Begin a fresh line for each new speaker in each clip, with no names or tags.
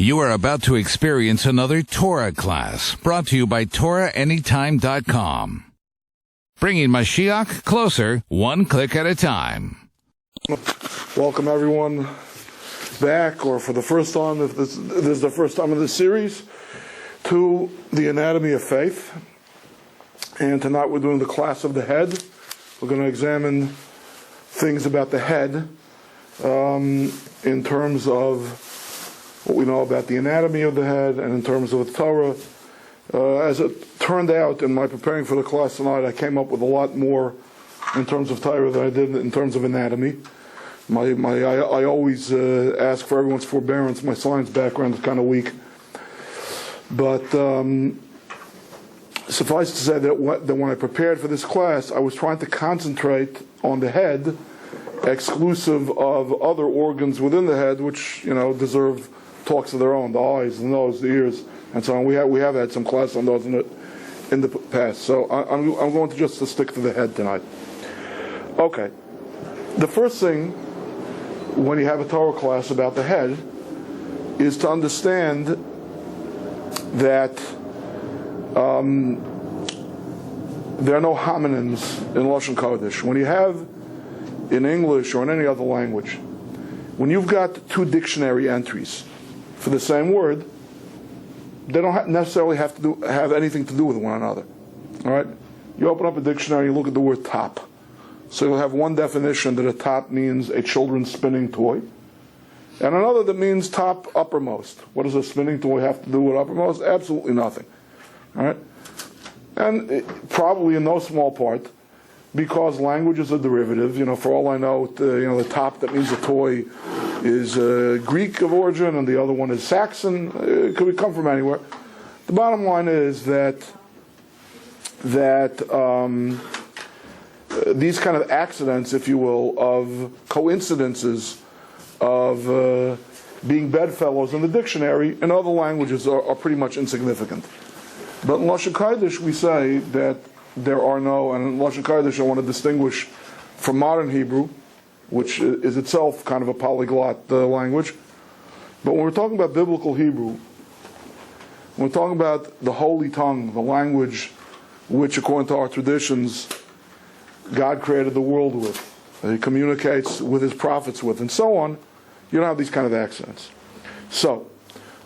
You are about to experience another Torah class brought to you by TorahAnytime.com. Bringing Mashiach closer, one click at a time.
Welcome everyone back, or for the first time, if this is the first time of this series, to the Anatomy of Faith. And tonight we're doing the class of the head. We're going to examine things about the head in terms of what we know about the anatomy of the head, and in terms of the Torah. As it turned out, in my preparing for the class tonight, I came up with a lot more in terms of Torah than I did in terms of anatomy. I always ask for everyone's forbearance. My science background is kind of weak. But suffice to say that when I prepared for this class, I was trying to concentrate on the head, exclusive of other organs within the head, which, deserve talks of their own, the eyes, the nose, the ears, and so on. We have had some class on those in the past. So I'm going to just stick to the head tonight. Okay. The first thing when you have a Torah class about the head is to understand that there are no homonyms in Lashon Kodesh. When you have in English or in any other language, when you've got two dictionary entries for the same word, they don't necessarily have anything to do with one another. All right? You open up a dictionary, you look at the word top. So you'll have one definition that a top means a children's spinning toy, and another that means top uppermost. What does a spinning toy have to do with uppermost? Absolutely nothing. All right? And probably in no small part because languages are derivative. For all I know, the top that means a toy is Greek of origin, and the other one is Saxon. It could come from anywhere. The bottom line is that these kind of accidents, if you will, of coincidences of being bedfellows in the dictionary in other languages are pretty much insignificant. But in Lashon Kodesh we say that there are no, and in Lashon Kodesh I want to distinguish from modern Hebrew, which is itself kind of a polyglot language. But when we're talking about biblical Hebrew, when we're talking about the holy tongue, the language which, according to our traditions, God created the world with, that He communicates with His prophets with, and so on, you don't have these kind of accidents. So,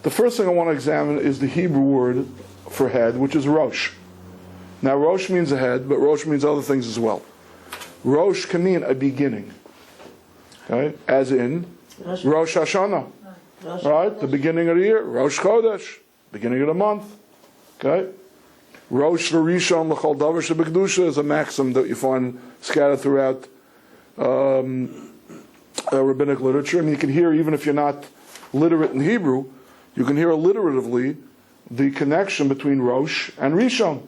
the first thing I want to examine is the Hebrew word for head, which is Rosh. Now, Rosh means a head, but Rosh means other things as well. Rosh can mean a beginning. Okay? As in Rosh Hashanah. Right? The beginning of the year. Rosh Chodesh. Beginning of the month. Okay? Rosh Rishon L'chol Davar Shebekdusha is a maxim that you find scattered throughout rabbinic literature. And you can hear, even if you're not literate in Hebrew, you can hear alliteratively the connection between Rosh and Rishon,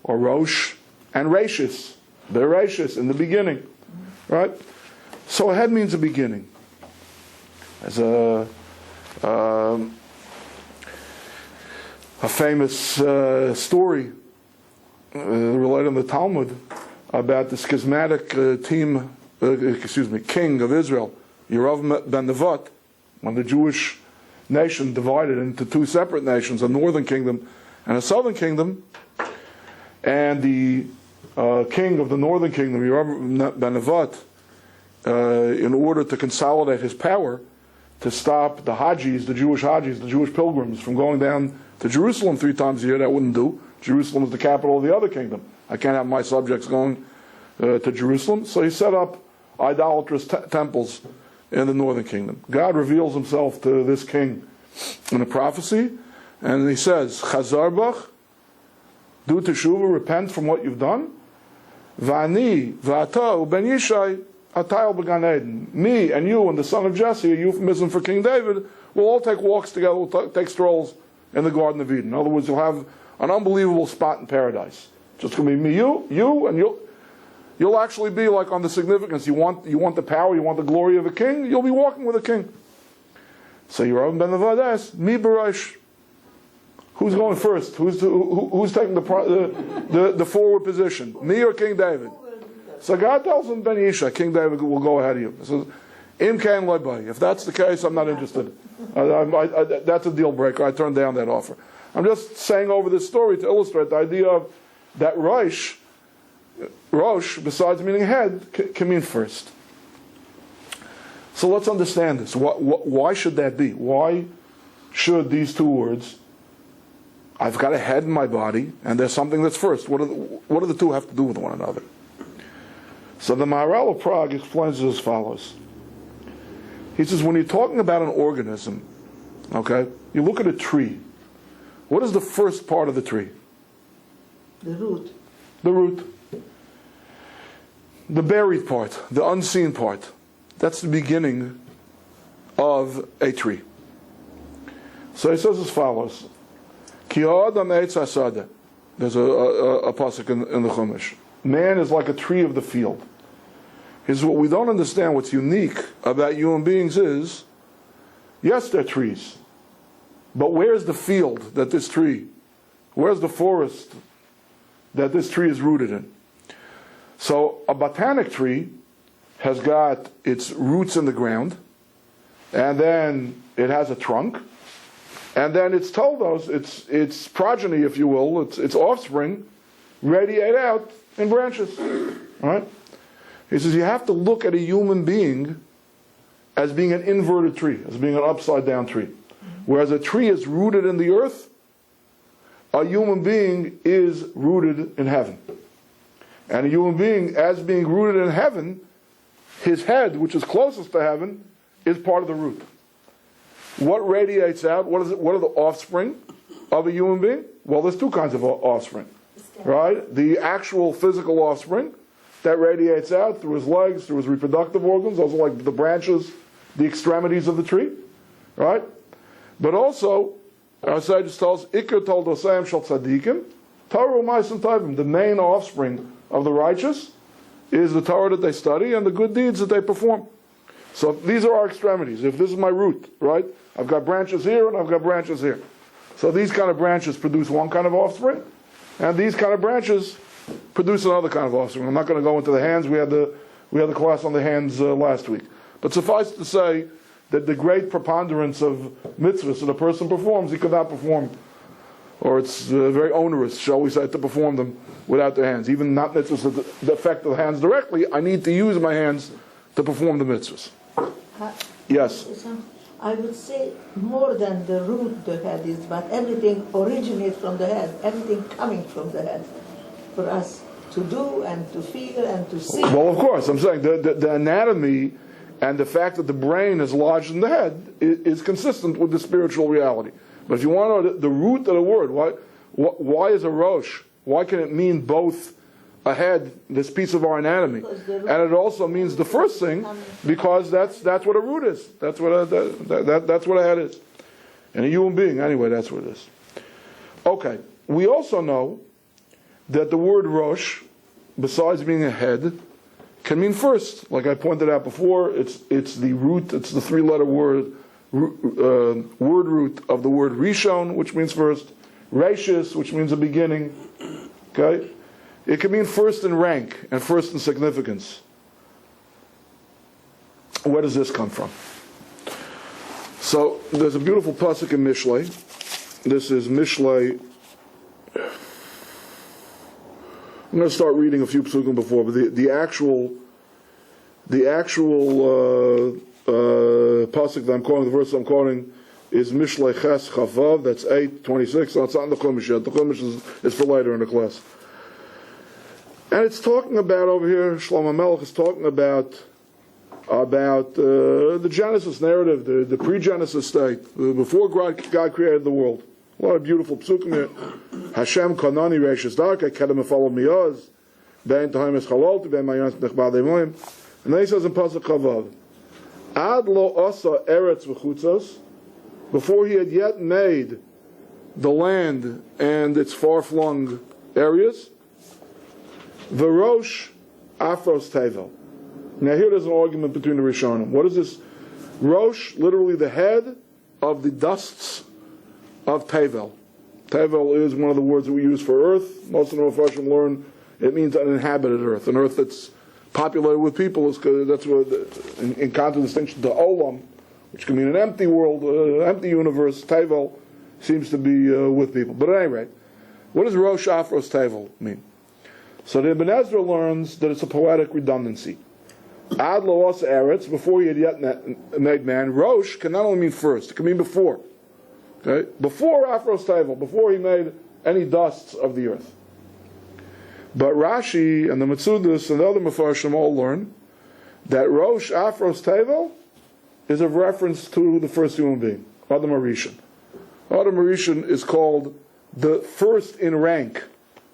or Rosh and Rashis. They're Rashis in the beginning, right? So a head means a beginning. As a famous story related in the Talmud about the schismatic king of Israel, Yerav ben Nevat, when the Jewish nation divided into two separate nations, a northern kingdom and a southern kingdom, and the king of the northern kingdom, Yerav ben Nevat, in order to consolidate his power, to stop the Hajis, the Jewish pilgrims, from going down to Jerusalem 3 times a year. That wouldn't do. Jerusalem is the capital of the other kingdom. I can't have my subjects going to Jerusalem. So he set up idolatrous temples in the northern kingdom. God reveals Himself to this king in a prophecy, and He says, Chazar bach, do teshuvah, repent from what you've done. V'ani v'ata u'ben Yishai atayal b'gan Eden. Me and you and the son of Jesse, a euphemism for King David, will all take walks together, we'll take strolls in the Garden of Eden. In other words, you'll have an unbelievable spot in paradise. Just going to be me, you, and you'll actually be like on the significance. You want the power, you want the glory of a king, you'll be walking with a king. So Yerav ben Nevat asks, mi b'rosh. Who's going first? Who's taking the forward position? Me or King David? So God tells him, Ben Yishai, King David will go ahead of you. So Im kain loy bai. If that's the case, I'm not interested. That's a deal breaker. I turned down that offer. I'm just saying over this story to illustrate the idea of that Rosh, besides meaning head, can mean first. So let's understand this. Why should that be? Why should these two words, I've got a head in my body, and there's something that's first. What do the two have to do with one another? So the Maharal of Prague explains it as follows. He says, when you're talking about an organism, okay, you look at a tree. What is the first part of the tree?
The root.
The root. The buried part, the unseen part. That's the beginning of a tree. So he says as follows. Ki ha'adam eitz hasada. There's a pasuk in the Chumash. Man is like a tree of the field. Is what we don't understand, what's unique about human beings is, yes, they're trees. But where's the field that this tree, where's the forest that this tree is rooted in? So a botanic tree has got its roots in the ground, and then it has a trunk, and then its toldos, its progeny, if you will, its offspring, radiate out in branches. All right? He says you have to look at a human being as being an inverted tree, as being an upside down tree. Whereas a tree is rooted in the earth, a human being is rooted in heaven. And a human being, as being rooted in heaven, his head, which is closest to heaven, is part of the root. What radiates out? What are the offspring of a human being? Well, there's two kinds of offspring, right? The actual physical offspring that radiates out through his legs, through his reproductive organs, those are like the branches, the extremities of the tree, right? But also, our sage tells, Ikar told Osayim shal tzadikim, Torah u'ma'asim tovim. The main offspring of the righteous is the Torah that they study and the good deeds that they perform. So these are our extremities. If this is my root, right? I've got branches here and I've got branches here. So these kind of branches produce one kind of offspring, and these kind of branches produce another kind of offspring. I'm not going to go into the hands. We had the class on the hands last week. But suffice to say that the great preponderance of mitzvahs that a person performs, he could not perform, or it's very onerous, shall we say, to perform them without their hands. Even not mitzvahs that affect the hands directly, I need to use my hands to perform the mitzvahs. Yes?
I would say more than the root the head is, but everything originates from the head, everything coming from the head, for us to do and to feel and to see.
Well, of course, I'm saying the anatomy and the fact that the brain is lodged in the head is consistent with the spiritual reality. But if you want to know the root of the word, why is a rosh? Why can it mean both a head, this piece of our anatomy, and it also means the first thing, because that's what a root is. That's what a head is. And a human being, anyway, that's what it is. Okay, we also know that the word rosh, besides being a head, can mean first. Like I pointed out before, it's the root, it's the three-letter word root of the word rishon, which means first, rashis, which means a beginning. Okay? It can mean first in rank and first in significance. Where does this come from? So there's a beautiful pasuk in Mishlei. This is Mishlei. I'm going to start reading a few psukim before, but the actual pasuk that I'm quoting, the verse I'm quoting, is Mishlei Ches Chavav. That's 8:26. So it's not in the Chumash yet. The Chumash is for later in the class. And it's talking about over here. Shlomo Melech is talking about the Genesis narrative, the pre-Genesis state, before God created the world. A lot of beautiful psukim here. Hashem kanani reishis darkei kedem efalo miyaz bein tahim es chalolti bein mayans nechbadei moim. And then he says in pasuk Chavav, Ad lo asa eretz v'chutzos, before he had yet made the land and its far-flung areas, v'rosh afros tevel. Now here there's an argument between the Rishonim. What is this? Rosh, literally the head of the dusts of Tevel. Tevel is one of the words that we use for earth. Most of the Mepharshim learn it means an inhabited earth, an earth that's populated with people. That's what, in contradistinction to olam, which can mean an empty world, empty universe. Tevel seems to be with people. But at any rate, what does Rosh Afros Tevel mean? So the Ibn Ezra learns that it's a poetic redundancy. Ad Loos Eretz, before he had yet made man. Rosh can not only mean first, it can mean before. Okay? Before Afros Tevel, before he made any dusts of the earth. But Rashi and the Metzudas and the other Mefarshim all learn that Rosh Afros Tevel is a reference to the first human being, Adam Harishon. Adam Harishon is called the first in rank,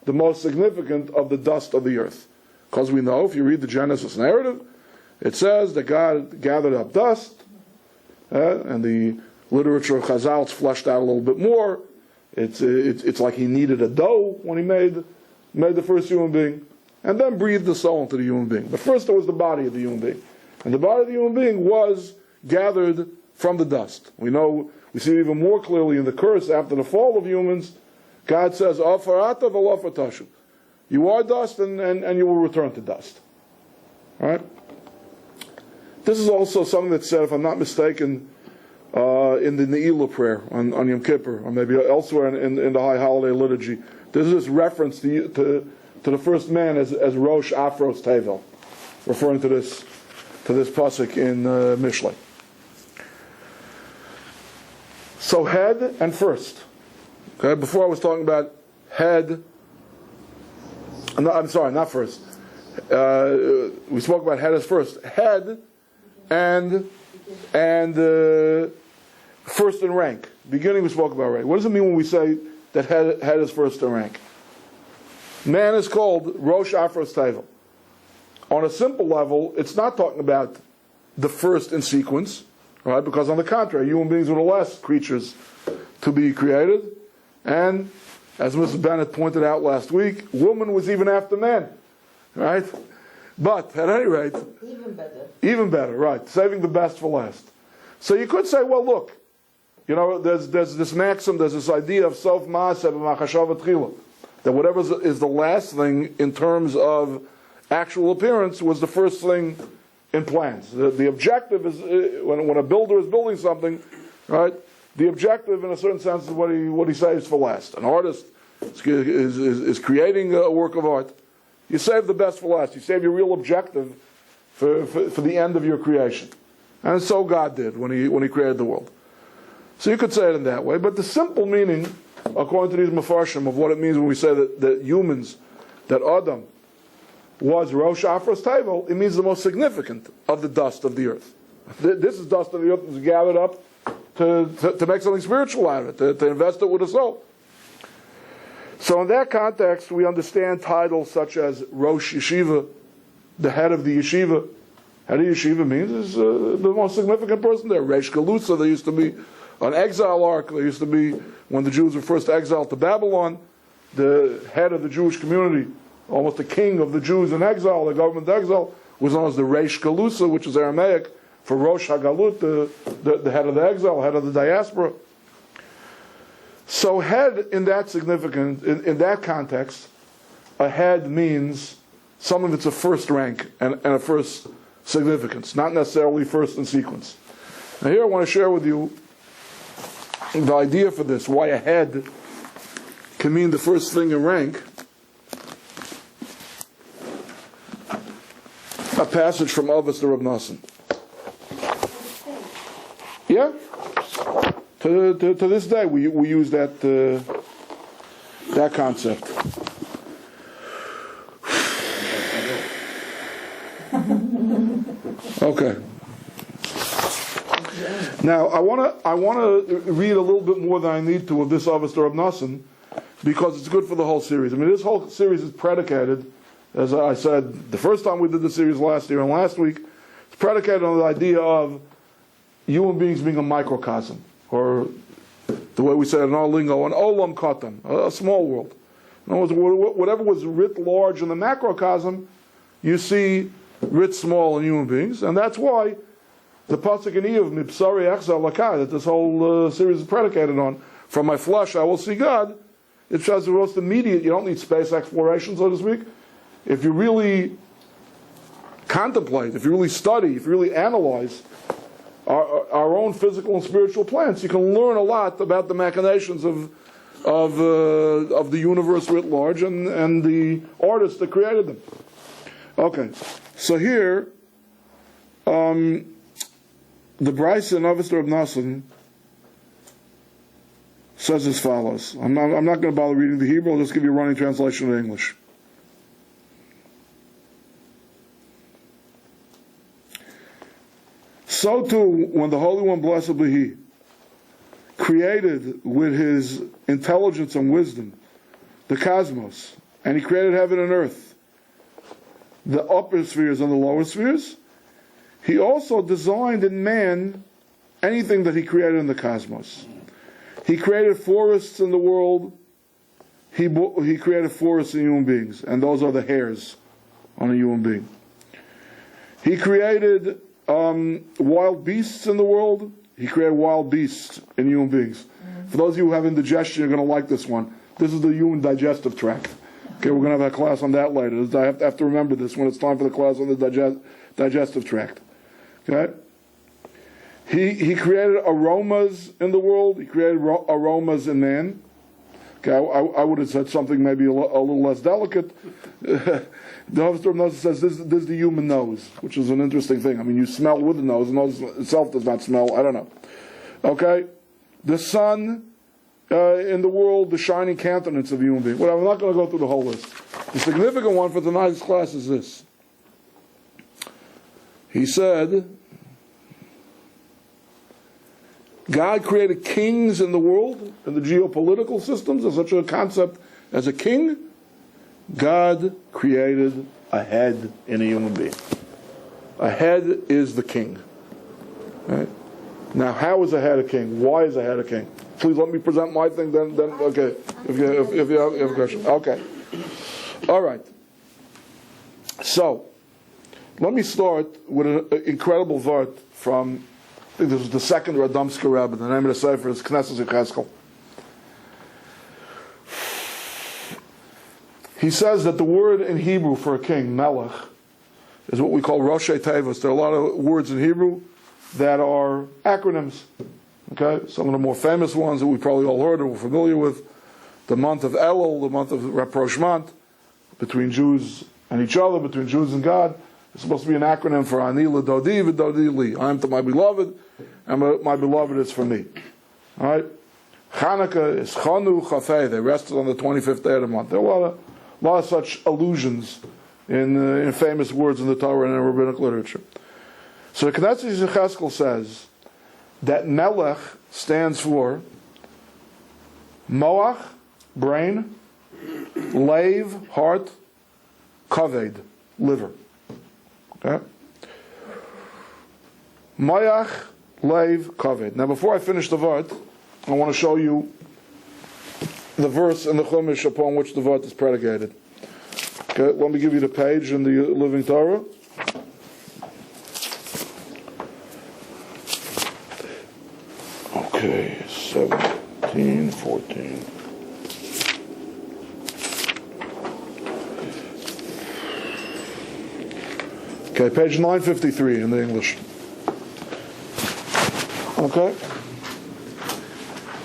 the most significant of the dust of the earth. Because we know, if you read the Genesis narrative, it says that God gathered up dust, and the literature of Chazal is fleshed out a little bit more. It's like he needed a dough when he made the first human being, and then breathed the soul into the human being. But first there was the body of the human being. And the body of the human being was gathered from the dust. We see it even more clearly in the curse after the fall of humans. God says, "Afarata v'lofatashu." You are dust and you will return to dust. Alright? This is also something that's said, if I'm not mistaken, in the Ne'ilah prayer on Yom Kippur, or maybe elsewhere in the High Holiday Liturgy. There's this reference to the first man as Rosh Afros Tevel, referring to this pasuk in Mishlei. So head and first. Okay, before I was talking about head. No, I'm sorry, not first. We spoke about head as first. Head and first in rank. Beginning we spoke about rank. What does it mean when we say that head is first in rank? Man is called Rosh Afros Tevel. On a simple level, it's not talking about the first in sequence, right? Because on the contrary, human beings were the last creatures to be created. And as Mrs. Bennett pointed out last week, woman was even after man, right? But at any rate, even better, right? Saving the best for last. So you could say, well, look, there's this maxim, there's this idea of sof ma'aseh b'machashav tchila, that whatever is the last thing in terms of actual appearance was the first thing in plans. The objective is when a builder is building something, right? The objective, in a certain sense, is what he saves for last. An artist is creating a work of art. You save the best for last. You save your real objective for the end of your creation. And so God did when he created the world. So you could say it in that way. But the simple meaning, according to these Mefarshim, of what it means when we say that humans, that Adam was Rosh Afros Tevel, it means the most significant of the dust of the earth. This is dust of the earth that was gathered up to make something spiritual out of it, to invest it with a soul. So in that context, we understand titles such as Rosh Yeshiva, the head of the yeshiva. Head of yeshiva means is the most significant person there. Reish Galusa, there used to be an exile arc. There used to be, when the Jews were first exiled to Babylon, the head of the Jewish community, almost the king of the Jews in exile, the government exile, was known as the Reish Galusa, which is Aramaic for Rosh HaGalut, the head of the exile, head of the diaspora. So head in that in that context, a head means something that's a first rank and a first significance, not necessarily first in sequence. Now here I want to share with you the idea for this, why a head can mean the first thing in rank. A passage from Avos the Rav Nosson. Yeah? To this day, we use that concept. Okay. Now I want to read a little bit more than I need to of this Avos the Rav Nosson, because it's good for the whole series. I mean, this whole series is predicated, as I said the first time we did the series last year and last week, it's predicated on the idea of human beings being a microcosm, or the way we say it in our lingo, an olam katan, a small world. In other words, whatever was writ large in the macrocosm, you see writ small in human beings, and that's why the pasuk in Iyov, Mipsari Echza Lakah, that this whole series is predicated on, from my flesh I will see God, it shows the most immediate. You don't need space exploration, so to speak. If you really contemplate, if you really study, if you really analyze our own physical and spiritual plants, you can learn a lot about the machinations of the universe writ large and the artists that created them. Okay, so here, the Brisa in Avos Reb Nosson says as follows. I'm not going to bother reading the Hebrew. I'll just give you a running translation in English. So too, when the Holy One, blessed be He, created with His intelligence and wisdom the cosmos, and He created heaven and earth, the upper spheres and the lower spheres, He also designed in man anything that He created in the cosmos. He created forests in the world. He created forests in human beings, and those are the hairs on a human being. He created wild beasts in the world. He created wild beasts in human beings. For those of you who have indigestion, you're going to like this one. This is the human digestive tract. Okay, we're going to have a class on that later. I have to remember this when it's time for the class on the digestive tract. Okay? He created aromas in the world. He created aromas in man. Okay, I would have said something maybe a little less delicate. The Dovid nose says this is the human nose, which is an interesting thing. I mean, you smell with the nose. The nose itself does not smell. I don't know. Okay, the sun in the world, the shining countenance of a human being. Well, I'm not going to go through the whole list. The significant one for tonight's class is this. He said, God created kings in the world, in the geopolitical systems. There's such a concept as a king. God created a head in a human being. A head is the king. Right? Now, how is a head a king? Why is a head a king? Please let me present my thing. Then okay. If you have a question, okay. All right. So, let me start with an incredible vart from. I think this was the second Radomsker Rebbe. The name of the sefer is Knesset Yecheskel. He says that the word in Hebrew for a king, melech, is what we call Roshei Tevos. There are a lot of words in Hebrew that are acronyms. Okay, some of the more famous ones that we probably all heard or we're familiar with: the month of Elul, the month of Rapprochement, between Jews and each other, between Jews and God. It's supposed to be an acronym for Ani l'Dodi v'Dodi li. I am to my beloved, and my beloved is for me. All right. Chanukah is Chanu Chafei. They rested on the 25th day of the month. There are a lot of such allusions in famous words in the Torah and in rabbinic literature. So the Knesset Yecheskel says that Melech stands for Moach, brain, Leiv, heart, Kaved, liver. Okay? Mayach, Leiv, Kaved. Now, before I finish the Vart, I want to show you the verse in the Chumash upon which the Vart is predicated. Okay, let me give you the page in the Living Torah. Okay, 17, 14. Okay, page 953 in the English. Okay?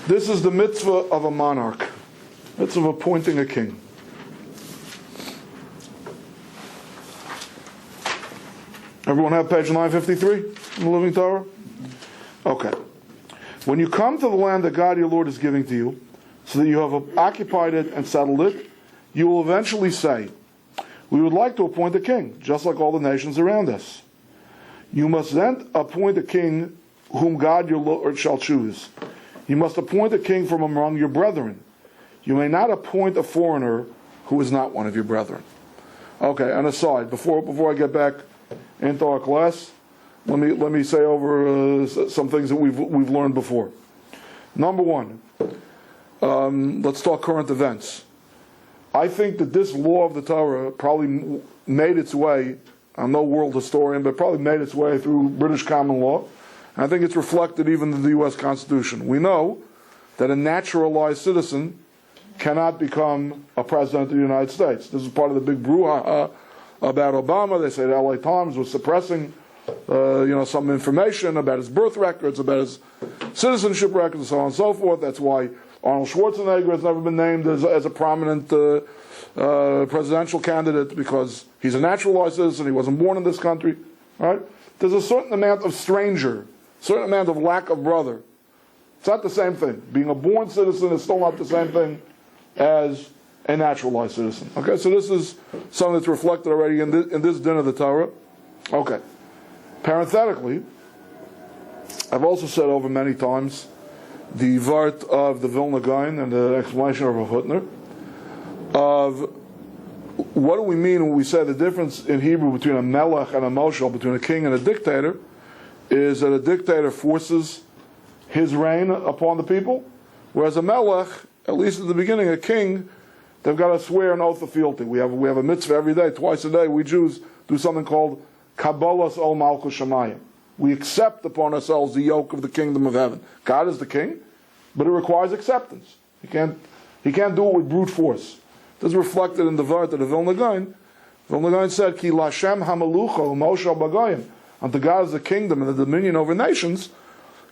This is the mitzvah of a monarch. Mitzvah of appointing a king. Everyone have page 953 in the Living Torah? Okay. When you come to the land that God your Lord is giving to you, so that you have occupied it and settled it, you will eventually say, we would like to appoint a king, just like all the nations around us. You must then appoint a king whom God your Lord shall choose. You must appoint a king from among your brethren. You may not appoint a foreigner who is not one of your brethren. Okay, an aside, before I get back into our class, let me say over some things that we've learned before. Number one, let's talk current events. I think that this law of the Torah probably made its way, I'm no world historian, but probably made its way through British common law. And I think it's reflected even in the U.S. Constitution. We know that a naturalized citizen cannot become a president of the United States. This is part of the big brouhaha about Obama. They say the LA Times was suppressing some information about his birth records, about his citizenship records, and so on and so forth. That's why Arnold Schwarzenegger has never been named as a prominent presidential candidate, because he's a naturalized citizen. He wasn't born in this country. Right? There's a certain amount of stranger, certain amount of lack of brother. It's not the same thing. Being a born citizen is still not the same thing as a naturalized citizen. Okay, so this is something that's reflected already in this din of the Torah. Okay. Parenthetically, I've also said over many times the vart of the Vilna Gaon and the explanation of Rav Hutner of what do we mean when we say the difference in Hebrew between a melech and a moshel, between a king and a dictator, is that a dictator forces his reign upon the people, whereas a melech, at least at the beginning, a king, they've got to swear an oath of fealty. We have a mitzvah every day, twice a day. We Jews do something called Kabbalas Ol Malchus Shamayim. We accept upon ourselves the yoke of the kingdom of heaven. God is the king, but it requires acceptance. He can't do it with brute force. This is reflected in the Vart of the Vilna Gaon. Vilna Gaon said, Ki Lashem Hamalucha Moshe Bagayim. Unto God is the kingdom and the dominion over nations.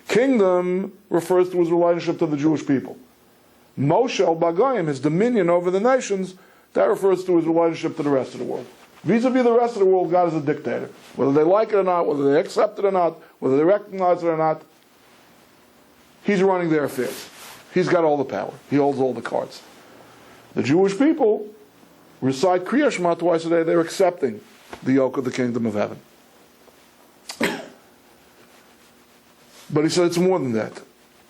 Kingdom refers to his relationship to the Jewish people. Moshe Bagayim, his dominion over the nations, that refers to his relationship to the rest of the world. Vis-a-vis the rest of the world, God is a dictator. Whether they like it or not, whether they accept it or not, whether they recognize it or not, he's running their affairs. He's got all the power. He holds all the cards. The Jewish people recite Kriya Shema twice a day. They're accepting the yoke of the kingdom of heaven. But he said it's more than that.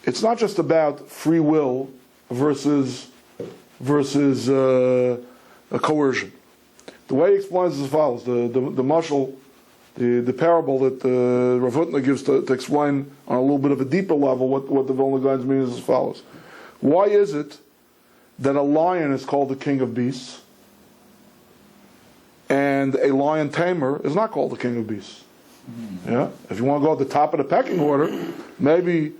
It's not just about free will versus a coercion. The way he explains is as follows: the mashal, the parable that Rav Hutner gives to explain on a little bit of a deeper level what the Vilna Gaon's meaning is as follows. Why is it that a lion is called the king of beasts and a lion tamer is not called the king of beasts? Yeah, if you want to go at the top of the pecking order, maybe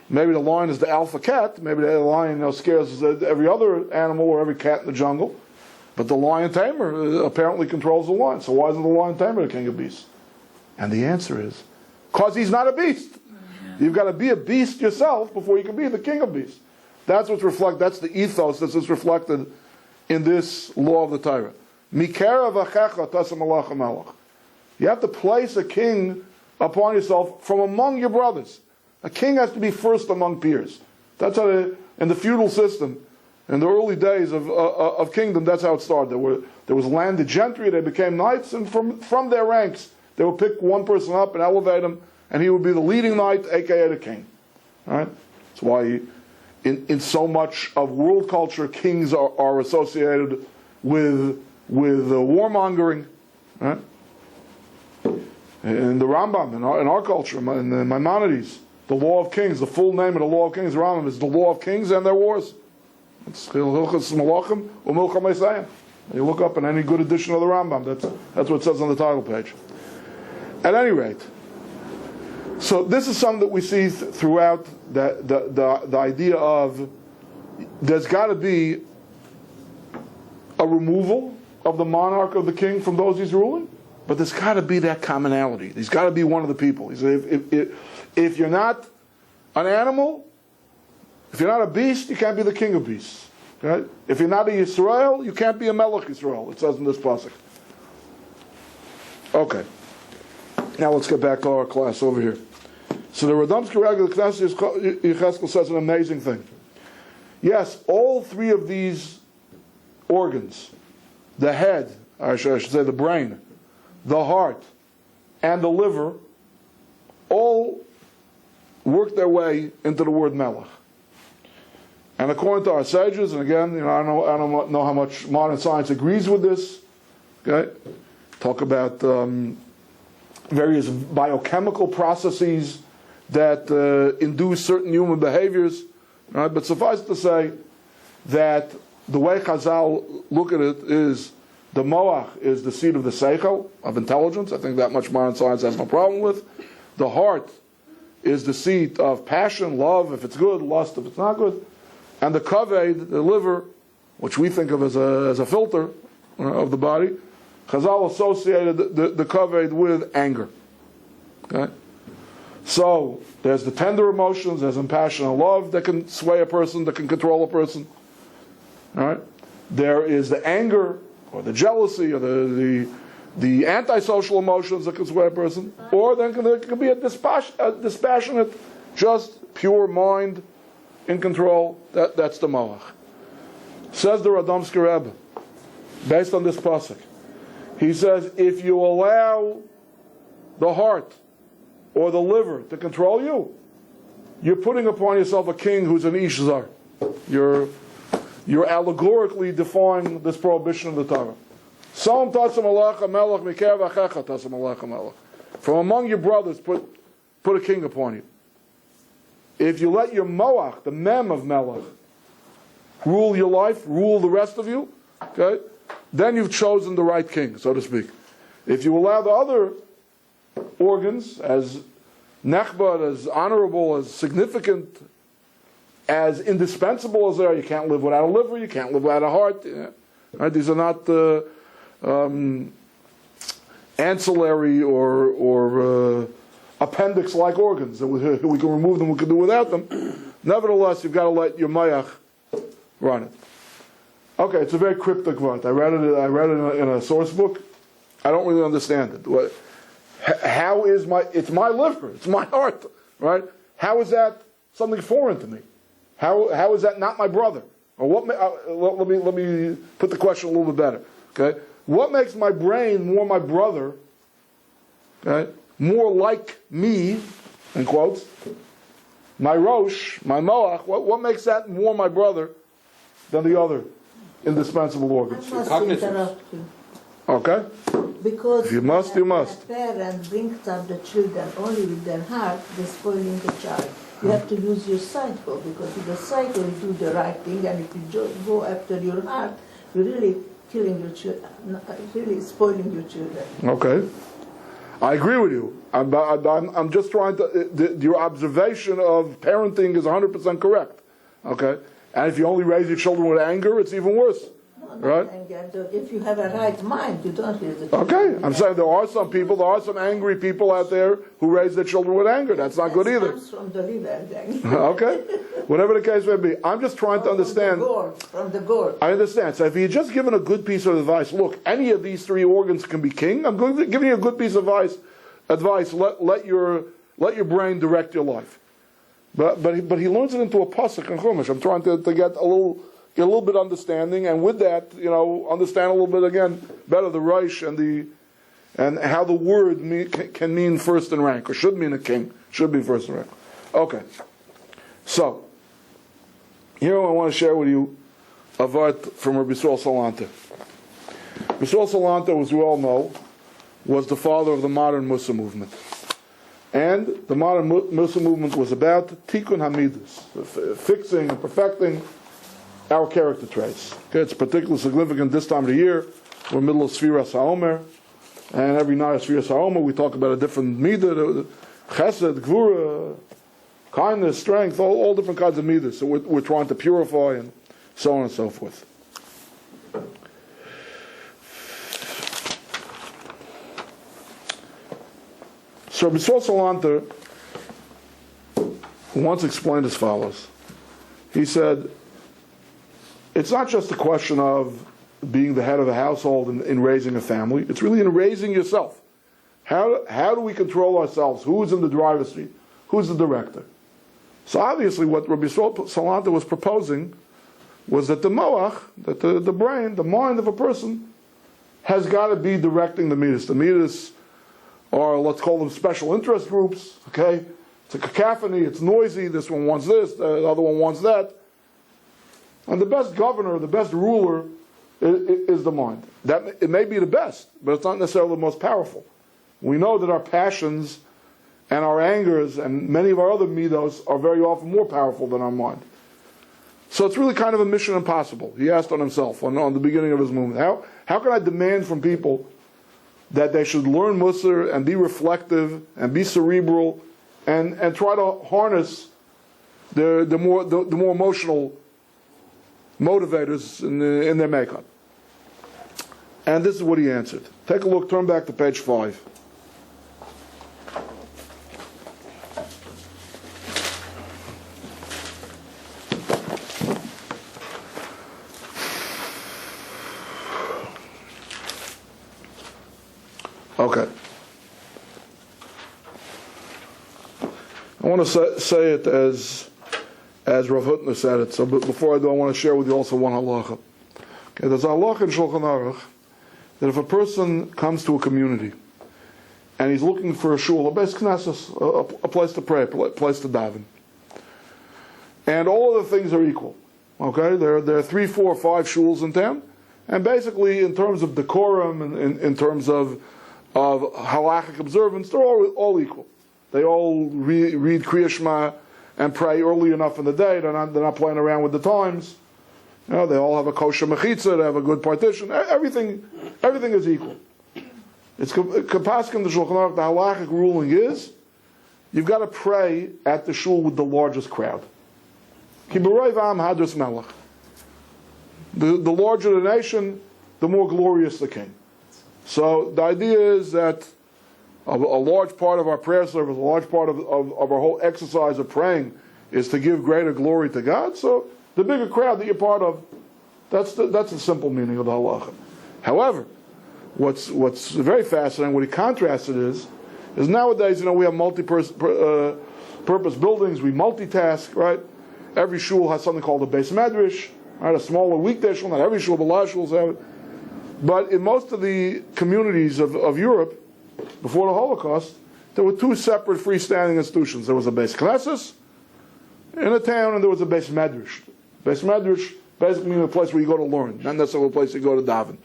the lion is the alpha cat. Maybe the lion scares every other animal or every cat in the jungle. But the lion tamer apparently controls the lion. So why isn't the lion tamer the king of beasts? And the answer is, because he's not a beast. You've got to be a beast yourself before you can be the king of beasts. That's what's reflected. That's the ethos that's reflected in this law of the Torah. Mikera v'checha tasem alach melech. You have to place a king upon yourself from among your brothers. A king has to be first among peers. That's how in the feudal system, in the early days of kingdom, that's how it started. There was landed gentry, they became knights, and from their ranks, they would pick one person up and elevate him, and he would be the leading knight, aka the king. All right? That's why in so much of world culture, kings are associated with warmongering. Right? In the Rambam, in our culture, in the Maimonides, the law of kings, the full name of the law of kings, the Rambam, is the law of kings and their wars. It's Hilchos Malachim u'Milcham Eisayim. You look up in any good edition of the Rambam, that's what it says on the title page. At any rate, so this is something that we see throughout the idea of there's got to be a removal of the monarch of the king from those he's ruling, but there's got to be that commonality. He's got to be one of the people. He said, if you're not an animal, if you're not a beast, you can't be the king of beasts. Right? If you're not a Yisrael, you can't be a Melech Yisrael. It says in this pasuk. Okay. Now let's get back to our class over here. So the Radomsky Rag of the Knesset Yecheskel says an amazing thing. Yes, all three of these organs, the head, I should say the brain, the heart, and the liver, all work their way into the word Melech. And according to our sages, and again, I don't know how much modern science agrees with this. Okay, talk about various biochemical processes that induce certain human behaviors. Right? But suffice to say that the way Chazal look at it is the moach is the seat of the seichel, of intelligence. I think that much modern science has no problem with. The heart is the seat of passion, love, if it's good, lust, if it's not good. And the kaved, the liver, which we think of as a filter of the body, Chazal associated the kavod with anger. Okay? So there's the tender emotions, there's impassioned love that can sway a person, that can control a person. All right? There is the anger or the jealousy or the antisocial emotions that can sway a person, or then there could be a dispassionate, just pure mind in control. That's the moach. Says the Radomsky Rebbe, based on this pasuk, he says, if you allow the heart or the liver to control you, you're putting upon yourself a king who's an ish zar. You're allegorically defying this prohibition of the Torah. From among your brothers, put a king upon you. If you let your moach, the mem of melech, rule your life, rule the rest of you, okay, then you've chosen the right king, so to speak. If you allow the other organs, as nechbad, as honorable, as significant, as indispensable as they are, you can't live without a liver, you can't live without a heart. Right? These are not ancillary or appendix-like organs that we can remove them, we can do without them. Nevertheless, you've got to let your mayach run it. Okay, it's a very cryptic word. I read it in a source book. I don't really understand it. How is it's my liver, it's my heart, right? How is that something foreign to me? How is that not my brother? Or what? Let me put the question a little bit better. Okay, what makes my brain more my brother? Okay, more like me, in quotes. My rosh, my moach. What makes that more my brother than the other indispensable organs?
I must interrupt you.
Okay.
Because
if you must, you must.
A parent brings up the children only with their heart, they're spoiling the child. You have to use your psycho, because if the psycho will do the right thing, and if you go after your heart, you're really killing your children, really spoiling your children.
Okay. I agree with you. I'm just trying to, your observation of parenting is 100% correct. Okay? And if you only raise your children with anger, it's even worse. Right?
If you have a right mind, you don't raise the children.
Okay, I'm saying there are some angry people out there who raise their children with anger. That's not good either.
Comes from the liver.
Okay, whatever the case may be. I'm just trying to understand.
From the gourd.
I understand. So if you're just given a good piece of advice, look, any of these three organs can be king. I'm giving you a good piece of advice. Let your brain direct your life. But he learns it into a pasuk in Chumash. I'm trying to get a little bit understanding, and with that, understand a little bit again better the Reish and how the word can mean first in rank, or should mean a king, should be first in rank. Okay, so here I want to share with you a vart from Rabbi Salanta. Rabbi Salanta, as we all know, was the father of the modern Mussar movement. And the modern Mussar movement was about tikkun hamidus, fixing and perfecting our character traits. Okay, it's particularly significant this time of the year. We're middle of Sfiras HaOmer, and every night of Sfiras HaOmer we talk about a different midah, chesed, gvura, kindness, strength, all different kinds of midas. So we're trying to purify and so on and so forth. So Rabbi Salanta once explained as follows. He said, it's not just a question of being the head of a household in raising a family. It's really in raising yourself. How do we control ourselves? Who's in the driver's seat? Who's the director? So obviously what Rabbi Salanta was proposing was that the moach, that the brain, the mind of a person, has got to be directing the midas. The midas are, let's call them special interest groups, okay? It's a cacophony, it's noisy, this one wants this, the other one wants that. And the best governor, the best ruler, is the mind. It may be the best, but it's not necessarily the most powerful. We know that our passions and our angers and many of our other midos are very often more powerful than our mind. So it's really kind of a mission impossible. He asked on himself on the beginning of his movement. How can I demand from people that they should learn Mussar and be reflective and be cerebral and try to harness the more emotional motivators in their makeup? And this is what he answered. Take a look, turn back to page 5. Okay. I want to say it as Rav Hutner said it. So before I do, I want to share with you also one halacha. Okay, there's a halacha in Shulchan Aruch that if a person comes to a community and he's looking for a shul, a beis knesses, a place to pray, a place to daven, and all of the things are equal. Okay, there are 3, 4, 5 shuls in town, and basically in terms of decorum and in terms of halachic observance, they're all equal. They all read Kriya Shema and pray early enough in the day. They're not playing around with the times. You know, they all have a kosher mechitza. They have a good partition. Everything is equal. It's kapaskim the Shulchan Aruch. The halachic ruling is you've got to pray at the shul with the largest crowd. Ki b'rov am hadras melech. The larger the nation, the more glorious the king. So the idea is that a large part of our prayer service, a large part of our whole exercise of praying is to give greater glory to God. So the bigger crowd that you're part of, that's the simple meaning of the halacha. However, what's very fascinating, what he contrasted is nowadays, we have multi-purpose buildings, we multitask, right? Every shul has something called a beis medrash, right? A smaller weekday shul, not every shul, but a lot of shuls have it. But in most of the communities of Europe, before the Holocaust, there were 2 separate freestanding institutions. There was a beis knesses in a town, and there was a beis medrash. Beis medrash basically means a place where you go to learn, not necessarily a place you go to daven.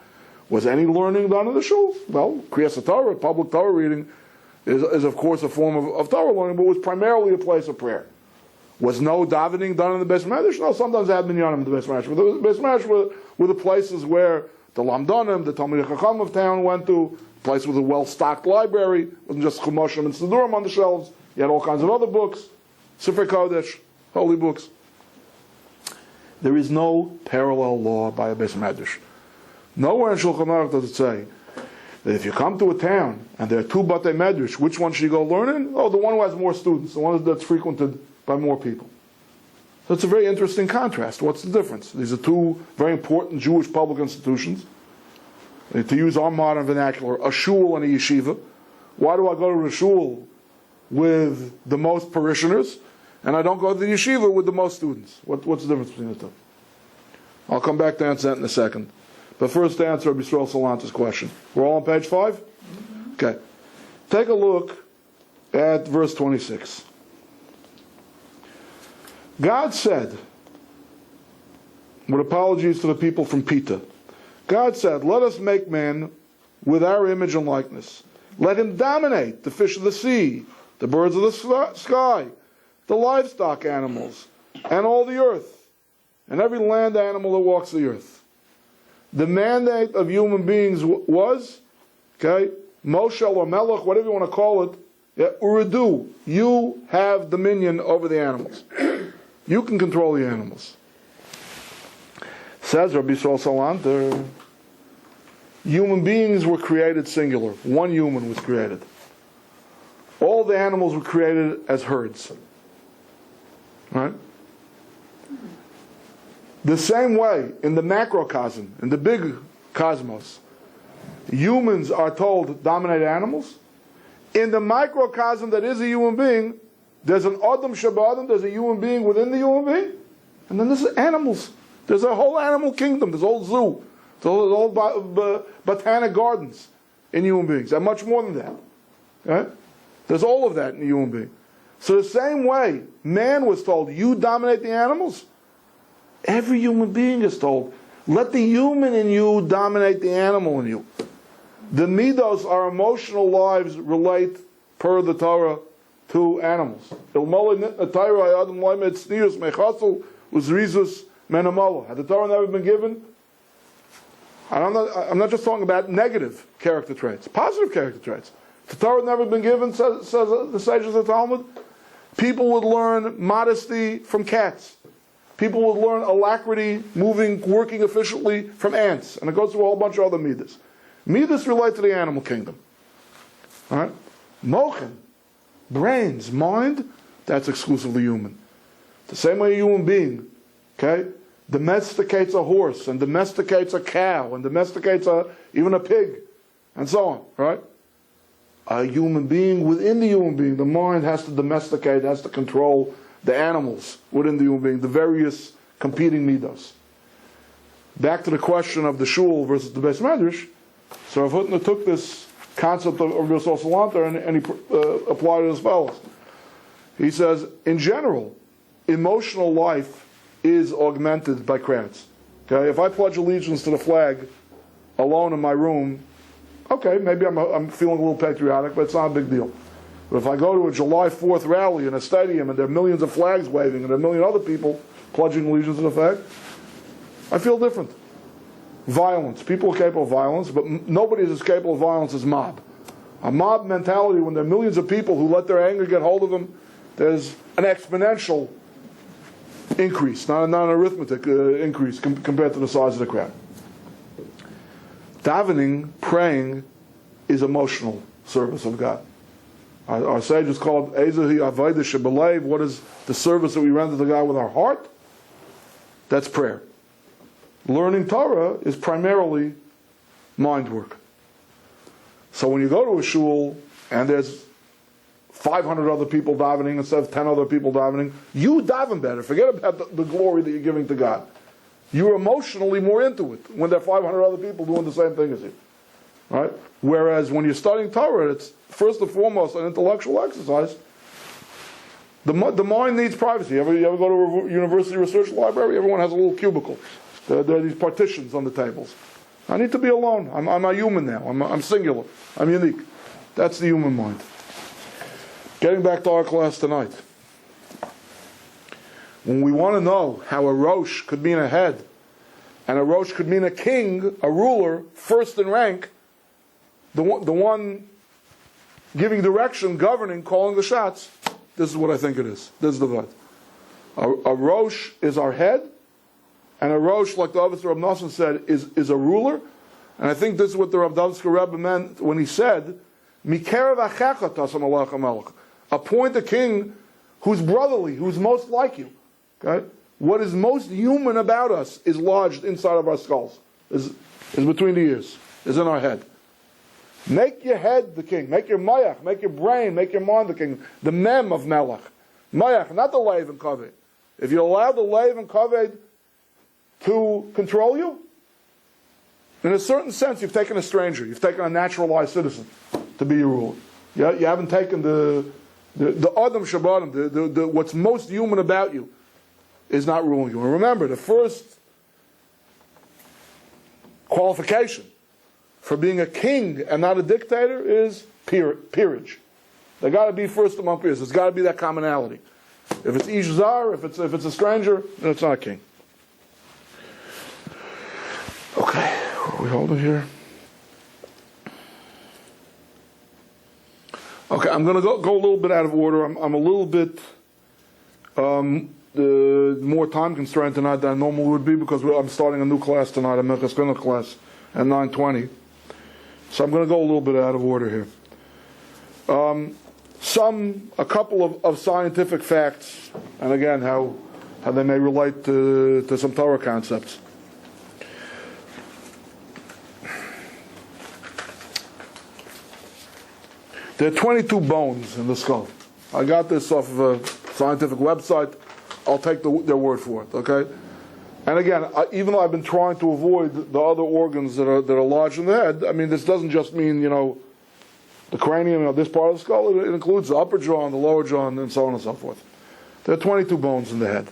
Was any learning done in the shul? Well, Kriyas Torah, public Torah reading, is of course a form of Torah learning, but was primarily a place of prayer. Was no davening done in the beis medrash? No, sometimes they had minyanim in the beis medrash. But the beis medrash were the places where the Lamdanim, the Talmidei Chacham of town went to, a place with a well-stocked library. It wasn't just Chumoshim and Sidurim on the shelves. You had all kinds of other books, Sefer Kodesh, holy books. There is no parallel law by a beis medrash. Nowhere in Shulchan Aruch does it say that if you come to a town and there are 2 batei medrash, which one should you go learn in? Oh, the one who has more students, the one that's frequented by more people. So it's a very interesting contrast. What's the difference? These are 2 very important Jewish public institutions. To use our modern vernacular, a shul and a yeshiva. Why do I go to the shul with the most parishioners and I don't go to the yeshiva with the most students? What's the difference between the 2? I'll come back to answer that in a second. But first to answer Rabbi Yisrael Salanta's question. We're all on page 5? Okay. Take a look at verse 26. God said, with apologies to the people from Pita, God said, let us make man with our image and likeness. Let him dominate the fish of the sea, the birds of the sky, the livestock animals, and all the earth, and every land animal that walks the earth. The mandate of human beings was, Moshel or Melech, whatever you want to call it, Uridu, you have dominion over the animals. You can control the animals. Says Rabbi Yisrael Salanter, human beings were created singular. One human was created. All the animals were created as herds. Right? The same way, in the macrocosm, in the big cosmos, humans are told to dominate animals. In the microcosm that is a human being, there's an Adam Shabbatim, there's a human being within the human being, and then there's animals. There's a whole animal kingdom, there's a whole zoo, there's whole botanic gardens in human beings, and much more than that. Okay? There's all of that in a human being. So the same way, man was told, you dominate the animals, every human being is told, let the human in you dominate the animal in you. The midos, our emotional lives, relate, per the Torah, to animals. Had the Torah never been given? I'm not just talking about negative character traits, positive character traits. The Torah had never been given, says the sages of the Talmud. People would learn modesty from cats. People would learn alacrity, moving, working efficiently from ants. And it goes through a whole bunch of other midas. Midas relate to the animal kingdom. All right? Mochen, brains, mind, that's exclusively human. The same way a human being, okay, domesticates a horse and domesticates a cow and domesticates even a pig and so on, right? A human being, within the human being, the mind has to domesticate, has to control the animals within the human being, the various competing midos. Back to the question of the shul versus the Beis Medrash, so Rav Hutner took this concept of Yosef Salanter and he applied it as follows. He says, in general, emotional life is augmented by crowds. Okay, if I pledge allegiance to the flag alone in my room, okay, maybe I'm feeling a little patriotic, but it's not a big deal. But if I go to a July 4th rally in a stadium and there are millions of flags waving and there are a million other people pledging allegiance to the flag, I feel different. Violence. People are capable of violence, but nobody is as capable of violence as mob. A mob mentality, when there are millions of people who let their anger get hold of them, there's an exponential increase, not an arithmetic increase compared to the size of the crowd. Davening, praying, is emotional service of God. Our sages call it Ezehi Avodah Shebelev. What is the service that we render to God with our heart? That's prayer. Learning Torah is primarily mind work. So when you go to a shul and there's 500 other people davening instead of 10 other people davening, you daven better. Forget about the glory that you're giving to God. You're emotionally more into it when there are 500 other people doing the same thing as you. Right? Whereas when you're studying Torah, it's first and foremost an intellectual exercise. The mind needs privacy. You ever go to a university research library? Everyone has a little cubicle. There are these partitions on the tables. I need to be alone. I'm a human now. I'm singular. I'm unique. That's the human mind. Getting back to our class tonight. When we want to know how a Rosh could mean a head, and a Rosh could mean a king, a ruler, first in rank, the one giving direction, governing, calling the shots, this is what I think it is. This is the Dovid. A Rosh is our head, and a Rosh, like the Avos Rab Nosson said, is a ruler. And I think this is what the Rav Dovsky Rebbe meant when he said, Mikerev achecha tasam alech hamelech. Appoint a king who's brotherly, who's most like you. Okay? What is most human about us is lodged inside of our skulls, is between the ears, is in our head. Make your head the king. Make your mayach, make your brain, make your mind the king. The mem of melech. Mayach, not the leiv and kaved. If you allow the leiv and kaved to control you, in a certain sense, you've taken a stranger. You've taken a naturalized citizen to be your ruler. You haven't taken the Adam Shabbatim, the what's most human about you is not ruling you. And remember, the first qualification for being a king and not a dictator is peerage. They got to be first among peers. There's got to be that commonality. If it's ish zar, if it's a stranger, then it's not a king. Okay, what are we holding here? Okay, I'm going to go a little bit out of order. I'm a little bit more time constrained tonight than I normally would be because I'm starting a new class tonight, a Mechaskinah class at 9:20. So I'm going to go a little bit out of order here. A couple of scientific facts, and again, how they may relate to some Torah concepts. There are 22 bones in the skull. I got this off of a scientific website. I'll take their word for it, okay? And again, even though I've been trying to avoid the other organs that are lodged in the head, I mean, this doesn't just mean, the cranium, this part of the skull. It includes the upper jaw and the lower jaw and so on and so forth. There are 22 bones in the head.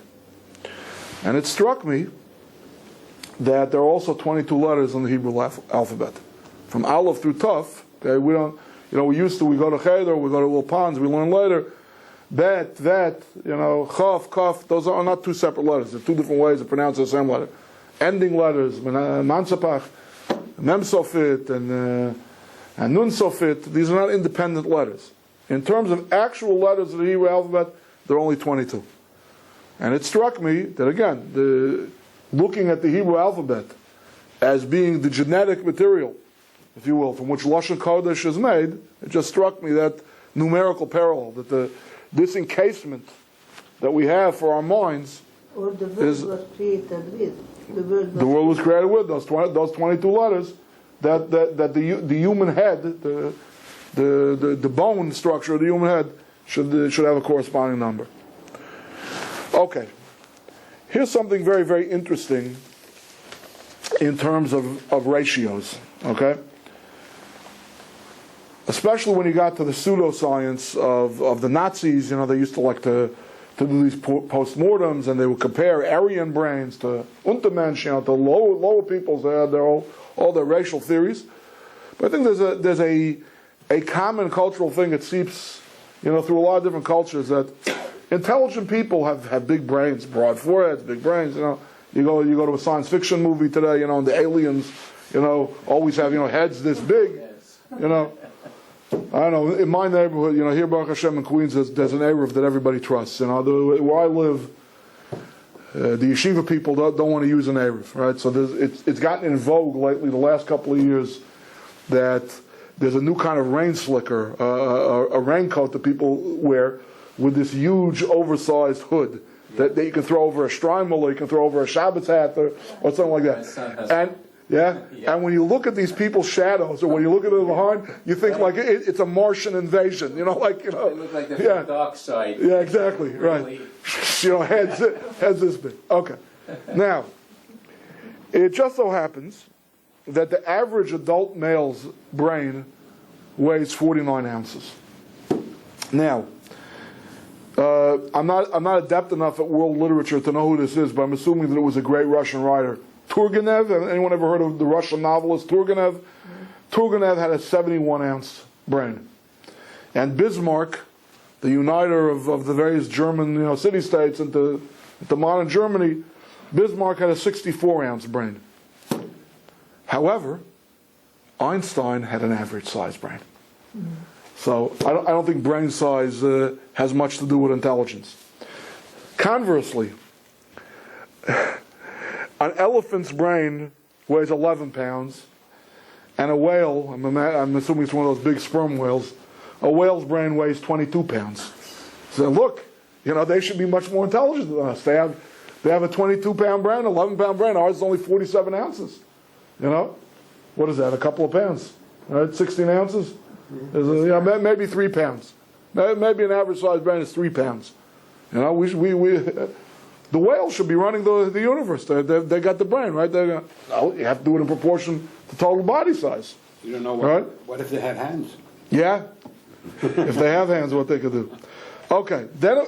And it struck me that there are also 22 letters in the Hebrew alphabet. From Aleph through Tuf, okay, we go to Cheder, we go to Ulpans, we learn later, Bet, Vet, Chaf, Kaf, those are not two separate letters. They're two different ways to pronounce the same letter. Ending letters, Mansapach, Mem Sofit, and Nun Sofit, these are not independent letters. In terms of actual letters of the Hebrew alphabet, there are only 22. And it struck me that, again, looking at the Hebrew alphabet as being the genetic material if you will, from which Lashon Kodesh is made, it just struck me that numerical parallel, that this encasement that we have for our minds
Or the world was created with.
The world was created with those 22 letters that the human head, the bone structure of the human head should have a corresponding number. Okay. Here's something very, very interesting in terms of ratios, okay? Especially when you got to the pseudoscience of the Nazis, they used to like to do these postmortems, and they would compare Aryan brains to Untermensch, to lower peoples. They had all their racial theories. But I think there's a common cultural thing that seeps, through a lot of different cultures, that intelligent people have big brains, broad foreheads, big brains. You go to a science fiction movie today, and the aliens, always have heads this big, I don't know, in my neighborhood, here Baruch Hashem in Queens, there's an Eruv that everybody trusts. Where I live, the yeshiva people don't want to use an Eruv, right? So it's gotten in vogue lately, the last couple of years, that there's a new kind of rain slicker, a raincoat that people wear with this huge oversized hood that you can throw over a shtreimel, or you can throw over a Shabbat's hat, or something like that. And when you look at these people's shadows, or when you look at it behind, you think like it's a Martian invasion. They look like the
dark side.
Yeah, exactly. Really. Right. Heads this big. Okay. Now, it just so happens that the average adult male's brain weighs 49 ounces. Now, I'm not adept enough at world literature to know who this is, but I'm assuming that it was a great Russian writer. Turgenev, anyone ever heard of the Russian novelist Turgenev? Turgenev had a 71-ounce brain. And Bismarck, the uniter of the various German city-states into modern Germany, Bismarck had a 64-ounce brain. However, Einstein had an average-sized brain. So I don't think brain size has much to do with intelligence. Conversely, an elephant's brain weighs 11 pounds, and a whale, I'm assuming it's one of those big sperm whales, a whale's brain weighs 22 pounds. So look, they should be much more intelligent than us. They have a 22-pound brain, 11-pound brain. Ours is only 47 ounces. What is that? A couple of pounds, right? 16 ounces. Maybe 3 pounds. Maybe an average-sized brain is 3 pounds. The whales should be running the universe. They got the brain, right? You have to do it in proportion to total body size.
You don't know what if they had hands?
Yeah. If they have hands, what they could do. Okay. Then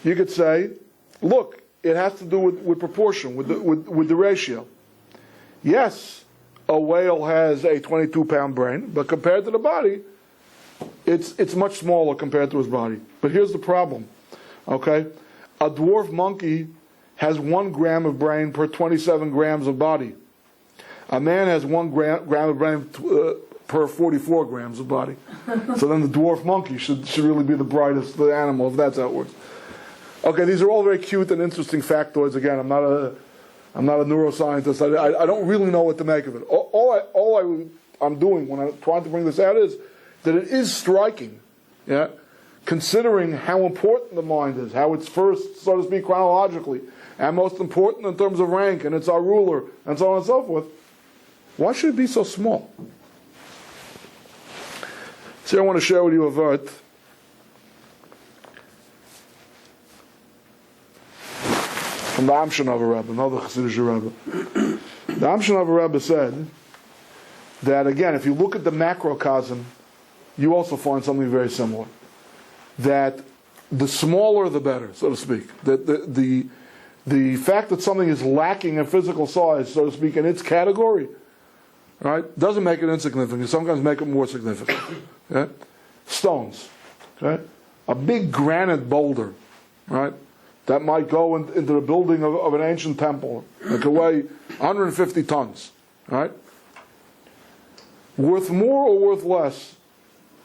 you could say, look, it has to do with proportion, with the ratio. Yes, a whale has a 22-pound brain, but compared to the body, it's much smaller compared to his body. But here's the problem. Okay? A dwarf monkey has 1 gram of brain per 27 grams of body. A man has 1 gram of brain per 44 grams of body. So then the dwarf monkey should really be the brightest animal, if that's how it works. Okay, these are all very cute and interesting factoids. Again, I'm not a neuroscientist. I don't really know what to make of it. All I'm doing when I'm trying to bring this out is that it is striking, considering how important the mind is, how it's first, so to speak, chronologically, and most important in terms of rank, and it's our ruler, and so on and so forth. Why should it be so small? So I want to share with you a vert from the Amshinover Rebbe, another Hasidic Rebbe. The Amshinover Rebbe said that, again, if you look at the macrocosm, you also find something very similar. That the smaller the better, so to speak. The fact that something is lacking in physical size, so to speak, in its category, right, doesn't make it insignificant. Sometimes make it more significant. Okay? Stones. Okay? A big granite boulder, right, that might go into the building of an ancient temple. It could weigh 150 tons. Right? Worth more or worth less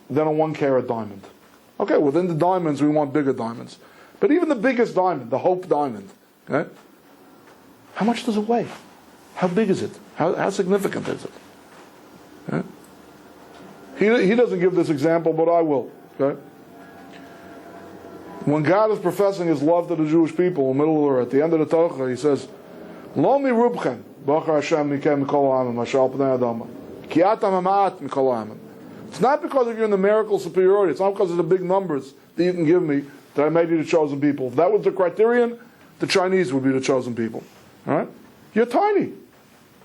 than a 1-carat diamond. Okay, within the diamonds, we want bigger diamonds. But even the biggest diamond, the Hope diamond, okay, how much does it weigh? How big is it? How significant is it? Okay? He doesn't give this example, but I will. Okay? When God is professing His love to the Jewish people in the middle or at the end of the Torah, He says, "Lo mi rubchem, b'achar Hashem mikem mikol ha'amim, mashal p'nei adama, ki atam ha'ma'at mikol ha'amim." It's not because of your numerical superiority. It's not because of the big numbers that you can give me that I made you the chosen people. If that was the criterion, the Chinese would be the chosen people. All right? You're tiny.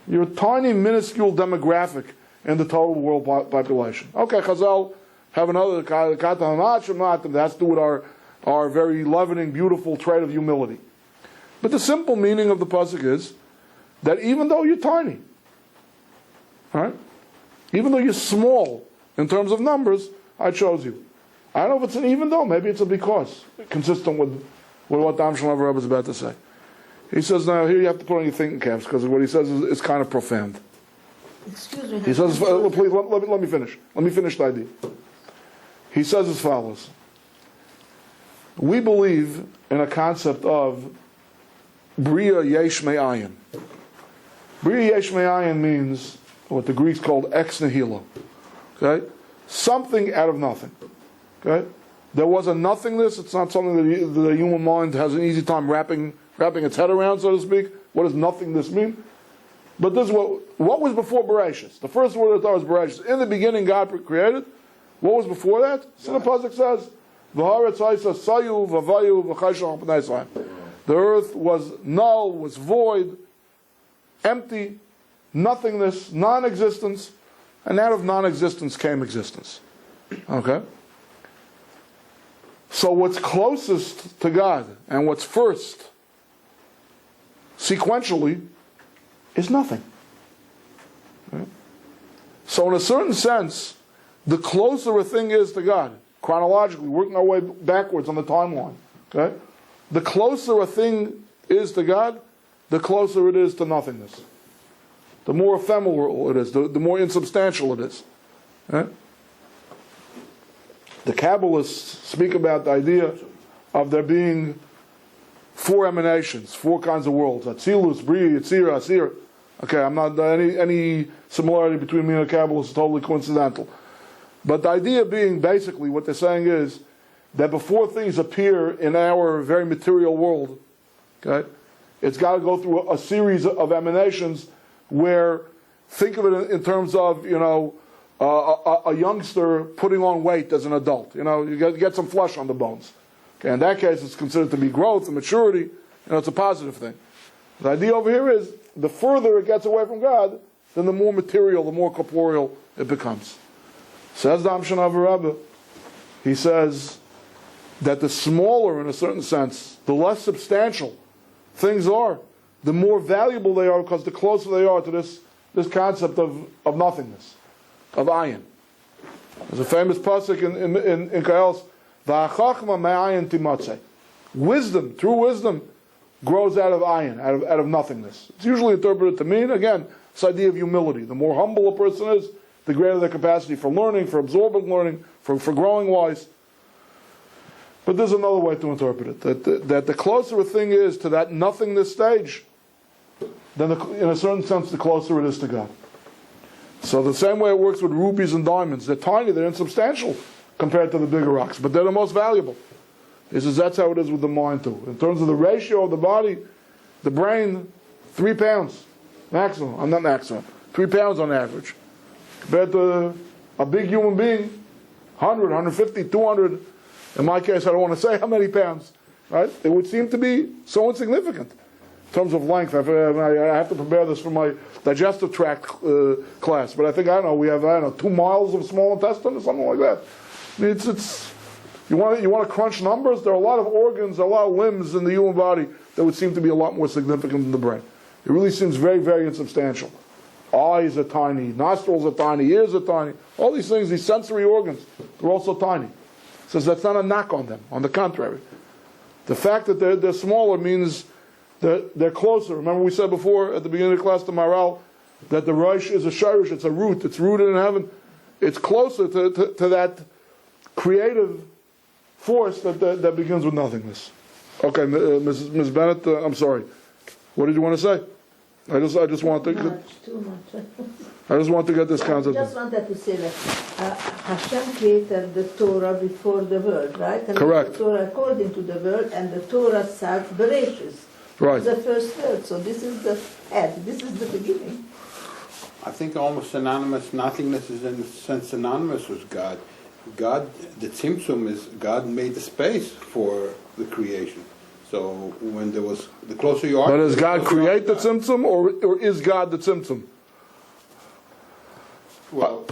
You're a tiny, minuscule demographic in the total world population. Okay, Chazal have another kata ha'mat, that has to do with our very leavening, beautiful trait of humility. But the simple meaning of the pasuk is that even though you're tiny, all right, even though you're small in terms of numbers, I chose you. I don't know if it's an even though, maybe it's a because, consistent with what Dam Shalom Rabbi is about to say. He says, now here you have to put on your thinking caps, because what he says is kind of profound.
Excuse me.
He says, please, let me finish. Let me finish the idea. He says as follows. We believe in a concept of Bria Yesh Me'ayin. Bria Yesh Me'ayin means what the Greeks called ex nihilo. Okay? Something out of nothing. Okay? There was a nothingness. It's not something that the human mind has an easy time wrapping its head around, so to speak. What does nothingness mean? But this is what was before Bereshis. The first word of the Torah is Bereshis. In the beginning, God created. What was before that? So the pasuk says, "V'haaretz ha'isa sayu v'vayu v'chayshach b'nei Yisrael." The earth was null, was void, empty, nothingness, non-existence, and out of non-existence came existence. Okay? So what's closest to God and what's first, sequentially, is nothing. Okay? So in a certain sense, the closer a thing is to God, chronologically, working our way backwards on the timeline, okay? The closer a thing is to God, the closer it is to nothingness. The more ephemeral it is, the more insubstantial it is. Okay? The Kabbalists speak about the idea of there being four emanations, four kinds of worlds: Atzilus, Bria, Yetzirah, Asir. Okay, I'm not any similarity between me and a Kabbalist is totally coincidental. But the idea being, basically, what they're saying is that before things appear in our very material world, okay, it's got to go through a series of emanations where, think of it in terms of, a youngster putting on weight as an adult. You get some flesh on the bones. Okay, in that case, it's considered to be growth and maturity. It's a positive thing. The idea over here is, the further it gets away from God, then the more material, the more corporeal it becomes. Says the Amshanav Rabbi, he says that the smaller, in a certain sense, the less substantial things are, the more valuable they are, because the closer they are to this concept of nothingness, of ayin. There's a famous pasuk in Kaels, "V'achachma me'ayin timatzeh." Wisdom, true wisdom, grows out of ayin, out of nothingness. It's usually interpreted to mean, again, this idea of humility. The more humble a person is, the greater their capacity for learning, for absorbing learning, for growing wise. But there's another way to interpret it, that the closer a thing is to that nothingness stage, then in a certain sense the closer it is to God. So the same way it works with rubies and diamonds. They're tiny, they're insubstantial compared to the bigger rocks, but they're the most valuable. He says that's how it is with the mind too. In terms of the ratio of the body, the brain, 3 pounds maximum. I'm not maximum. 3 pounds on average. Compared to a big human being, 100, 150, 200. In my case, I don't want to say how many pounds. Right? It would seem to be so insignificant in terms of length. I have to prepare this for my digestive tract class. But I think, we have 2 miles of small intestine or something like that. I mean, it's you want to crunch numbers? There are a lot of organs, a lot of limbs in the human body that would seem to be a lot more significant than the brain. It really seems very, very insubstantial. Eyes are tiny, nostrils are tiny, ears are tiny. All these things, these sensory organs, they're also tiny. Says that's not a knock on them. On the contrary, the fact that they're smaller means that they're closer. Remember we said before at the beginning of the class to Maral that the Rosh is a shirish, it's a root, it's rooted in heaven. It's closer to that creative force that begins with nothingness. Okay, Ms. Bennett, I'm sorry. What did you want to say? I just want to
Too much.
I just want to get this
I
concept.
just wanted to say that Hashem created the Torah before the world, right? And
Correct.
The Torah according to the world, and the Torah starts Bereshis.
Right.
The first word. So this is the head. This is the beginning.
I think almost synonymous, nothingness is in a sense synonymous with God. God, the Tzimtzum is God made the space for the creation. So when there was, the closer you are...
But does God
closer you are
create
to
the
God.
tzimtzum, or is God the tzimtzum?
Well,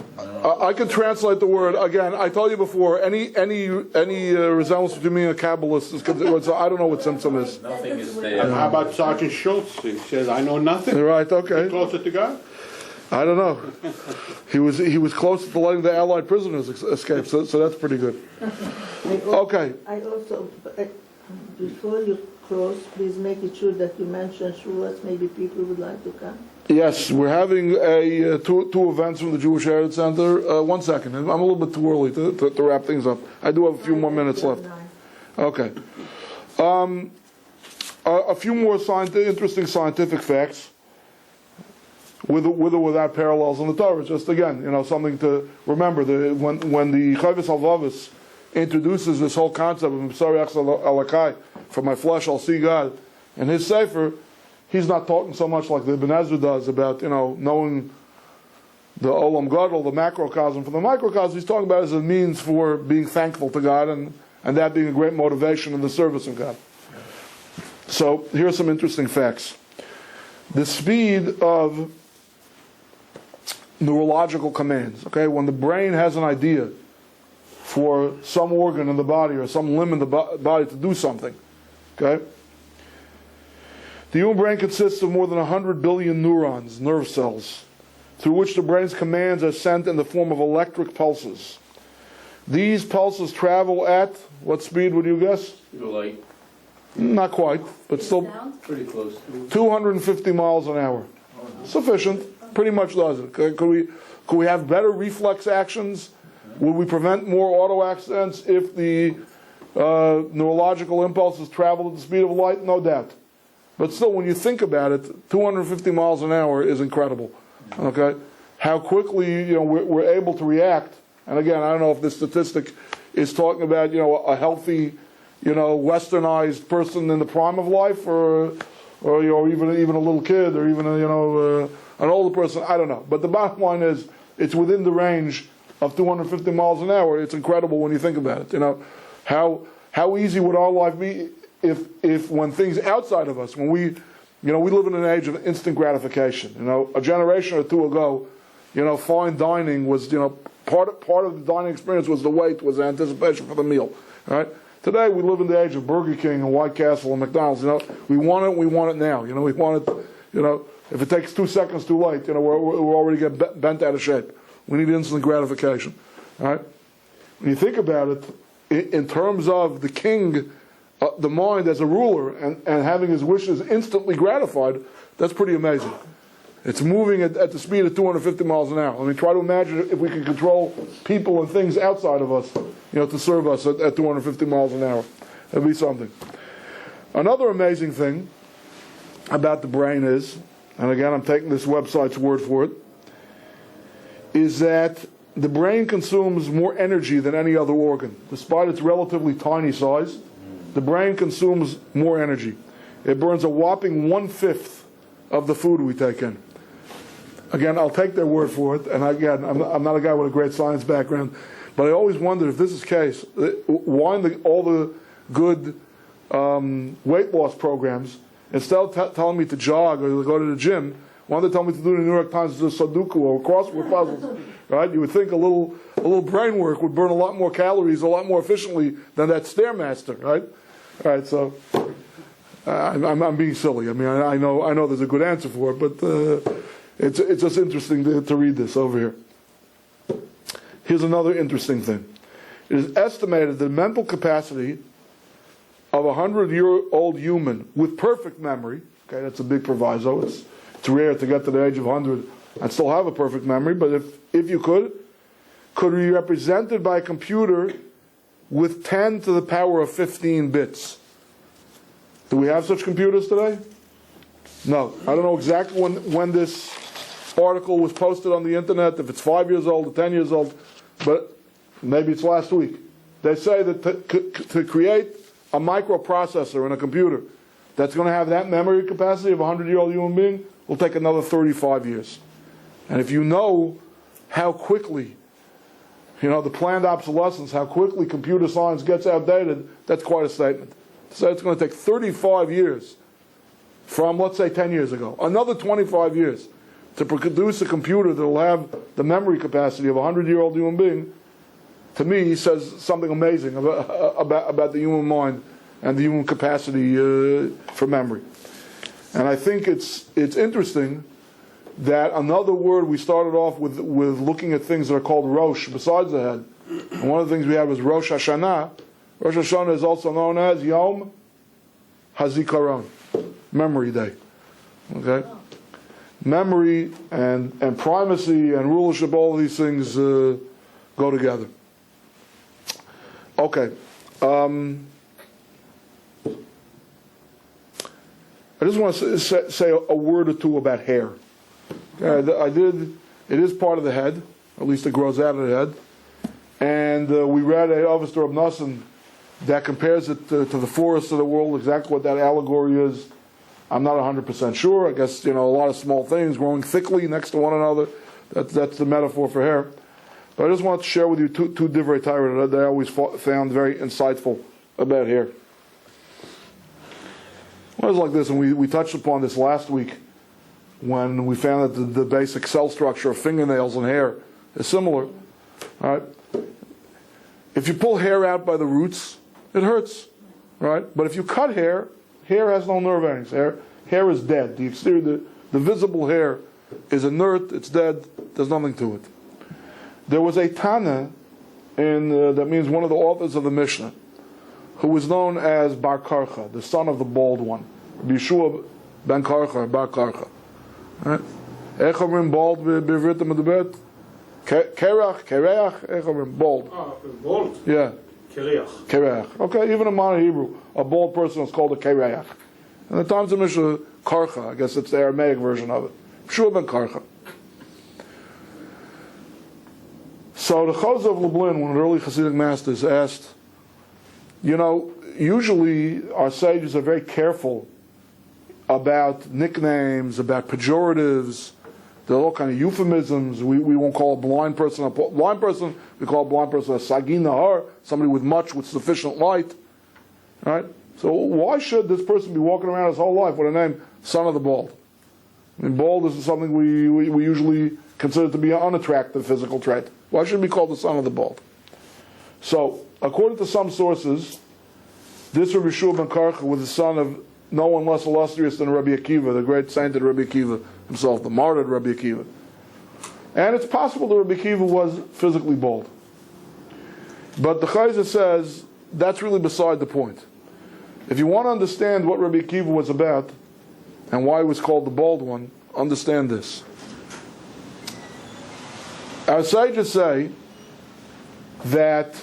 I can translate the word again. I told you before. Any resemblance between me and a Kabbalist is I don't know what tzimtzum is.
Nothing is
and
there.
how about Sergeant Schwartz? He says, I know nothing.
Right? Okay.
Closer to God?
I don't know. He was close to letting the Allied prisoners escape, so that's pretty good. Okay.
I also, before you close, please make it sure that you mention Schwartz. Maybe people would like to come.
Yes, we're having two events from the Jewish Heritage Center. 1 second. I'm a little bit too early to wrap things up. I do have a few more minutes left. Okay. A few more interesting scientific facts, with or without parallels in the Torah. Just again, something to remember. When the Chovos HaLevavos introduces this whole concept of M'sarech Alakai, from my flesh I'll see God, in his Sefer, he's not talking so much like the Ibn Ezra does about knowing the Olam Gadol, the macrocosm from the microcosm. He's talking about it as a means for being thankful to God, and that being a great motivation in the service of God. So here are some interesting facts. The speed of neurological commands. Okay, when the brain has an idea for some organ in the body or some limb in the body to do something, okay. The human brain consists of more than 100 billion neurons, nerve cells, through which the brain's commands are sent in the form of electric pulses. These pulses travel at, what speed would you guess?
Light.
Not quite, but still
Pretty close.
250 miles an hour. Sufficient. Pretty much does it. Could we have better reflex actions? Would we prevent more auto accidents if the neurological impulses traveled at the speed of light? No doubt. But still, when you think about it, 250 miles an hour is incredible. Okay, how quickly we're able to react. And again, I don't know if this statistic is talking about a healthy, westernized person in the prime of life, or even a little kid, or even an older person. I don't know. But the bottom line is, it's within the range of 250 miles an hour. It's incredible when you think about it. How easy would our life be if when things outside of us, when we live in an age of instant gratification. A generation or two ago, fine dining was, part of the dining experience was the wait, was the anticipation for the meal. Right? Today we live in the age of Burger King and White Castle and McDonald's. We want it now. We want it. If it takes 2 seconds too late, we're already getting bent out of shape. We need instant gratification. All right? When you think about it, in terms of the king, the mind as a ruler, and having his wishes instantly gratified, that's pretty amazing. It's moving at the speed of 250 miles an hour. I mean, try to imagine if we could control people and things outside of us, to serve us at 250 miles an hour. That'd be something. Another amazing thing about the brain is, and again, I'm taking this website's word for it, is that the brain consumes more energy than any other organ. Despite its relatively tiny size, the brain consumes more energy. It burns a whopping 1/5 of the food we take in. Again, I'll take their word for it, and again, I'm not a guy with a great science background, but I always wondered if this is the case, why in all the good weight loss programs, instead of telling me to jog or to go to the gym, why don't they tell me to do the New York Times Sudoku or crossword puzzles? Right? You would think a little brain work would burn a lot more calories a lot more efficiently than that Stairmaster, right? All right, so I'm being silly. I mean, I know there's a good answer for it, but it's just interesting to read this over here. Here's another interesting thing. It is estimated that the mental capacity of a 100-year-old human with perfect memory, okay, that's a big proviso. It's rare to get to the age of 100 and still have a perfect memory, but if you could be represented by a computer with 10 to the power of 15 bits. Do we have such computers today? No, I don't know exactly when this article was posted on the internet, if it's 5 years old or 10 years old, but maybe it's last week. They say that to create a microprocessor in a computer that's going to have that memory capacity of a 100-year-old human being will take another 35 years. And if you know how quickly, the planned obsolescence, how quickly computer science gets outdated, that's quite a statement. So it's going to take 35 years from, let's say, 10 years ago, another 25 years to produce a computer that will have the memory capacity of a 100-year-old human being. To me, he says something amazing about the human mind and the human capacity for memory. And I think it's interesting that another word we started off with looking at things that are called Rosh, besides the head. And one of the things we have is Rosh Hashanah. Rosh Hashanah is also known as Yom HaZikaron, Memory Day. Okay? Memory and primacy and rulership, all of these things go together. Okay. I just want to say a word or two about hair. Okay, it is part of the head, at least it grows out of the head. And we read a Avostar of Nassan that compares it to the forests of the world, exactly what that allegory is. I'm not 100% sure. I guess, a lot of small things growing thickly next to one another. That's the metaphor for hair. But I just want to share with you two divrei Torah that I always found very insightful about hair. Well, it's like this, and we touched upon this last week when we found that the basic cell structure of fingernails and hair is similar. All right? If you pull hair out by the roots, it hurts. Right? But if you cut hair has no nerve endings. Hair is dead. The exterior, the visible hair is inert, it's dead, there's nothing to it. There was a Tana, that means one of the authors of the Mishnah, who was known as Bar Karcha, the son of the bald one. Yeshua ben Karcha, Bar Karcha. Right? Echamrim bald b'vritim medubet. Kerach, echamrim bald.
Bald?
Yeah.
Kereach.
Okay, even in modern Hebrew, a bald person is called a kereach. In the times of Mishnah, Karcha, I guess it's the Aramaic version of it. Yeshua ben Karcha. So the Chazal of Lublin, one of the early Hasidic masters, asked, usually our sages are very careful about nicknames, about pejoratives. There are all kind of euphemisms. We won't call a blind person a blind person. We call a blind person a sagin nahar, somebody with sufficient light. Right? So why should this person be walking around his whole life with a name, son of the bald? I mean, bald is something we usually consider to be an unattractive physical trait. Why should it be called the son of the bald? So, according to some sources, this Rabbi Yeshua ben Karcha was the son of no one less illustrious than Rabbi Akiva, the great sainted Rabbi Akiva himself, the martyred Rabbi Akiva. And it's possible that Rabbi Akiva was physically bald. But the Chayza says that's really beside the point. If you want to understand what Rabbi Akiva was about and why he was called the bald one, understand this. Our sages say that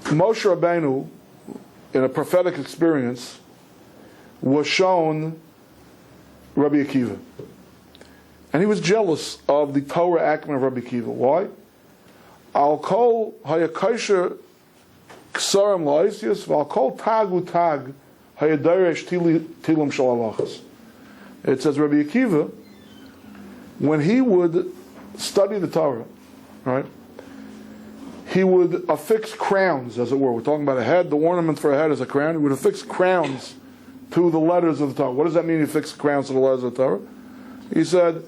Moshe Rabbeinu, in a prophetic experience, was shown Rabbi Akiva. And he was jealous of the Torah acumen of Rabbi Akiva. Why? Al kol hayakosher ksarim la'isius, v'al kol tag u'tag hayadaresh tilim shel halachas. It says Rabbi Akiva, when he would study the Torah, right, he would affix crowns, as it were. We're talking about a head. The ornament for a head is a crown. He would affix crowns to the letters of the Torah. What does that mean, he affixed crowns to the letters of the Torah? He said,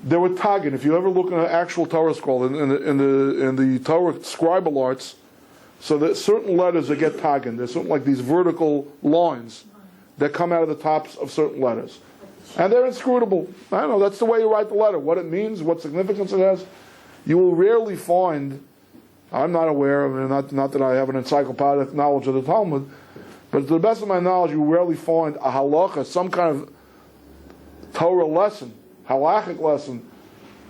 there were tagin. If you ever look at an actual Torah scroll, in the Torah scribal arts, so that certain letters that get tagin, there's certain like these vertical lines that come out of the tops of certain letters. And they're inscrutable. I don't know, that's the way you write the letter. What it means, what significance it has. You will rarely find, I'm not aware of it, not that I have an encyclopedic knowledge of the Talmud, but to the best of my knowledge, you will rarely find a halacha, some kind of Torah lesson, halachic lesson,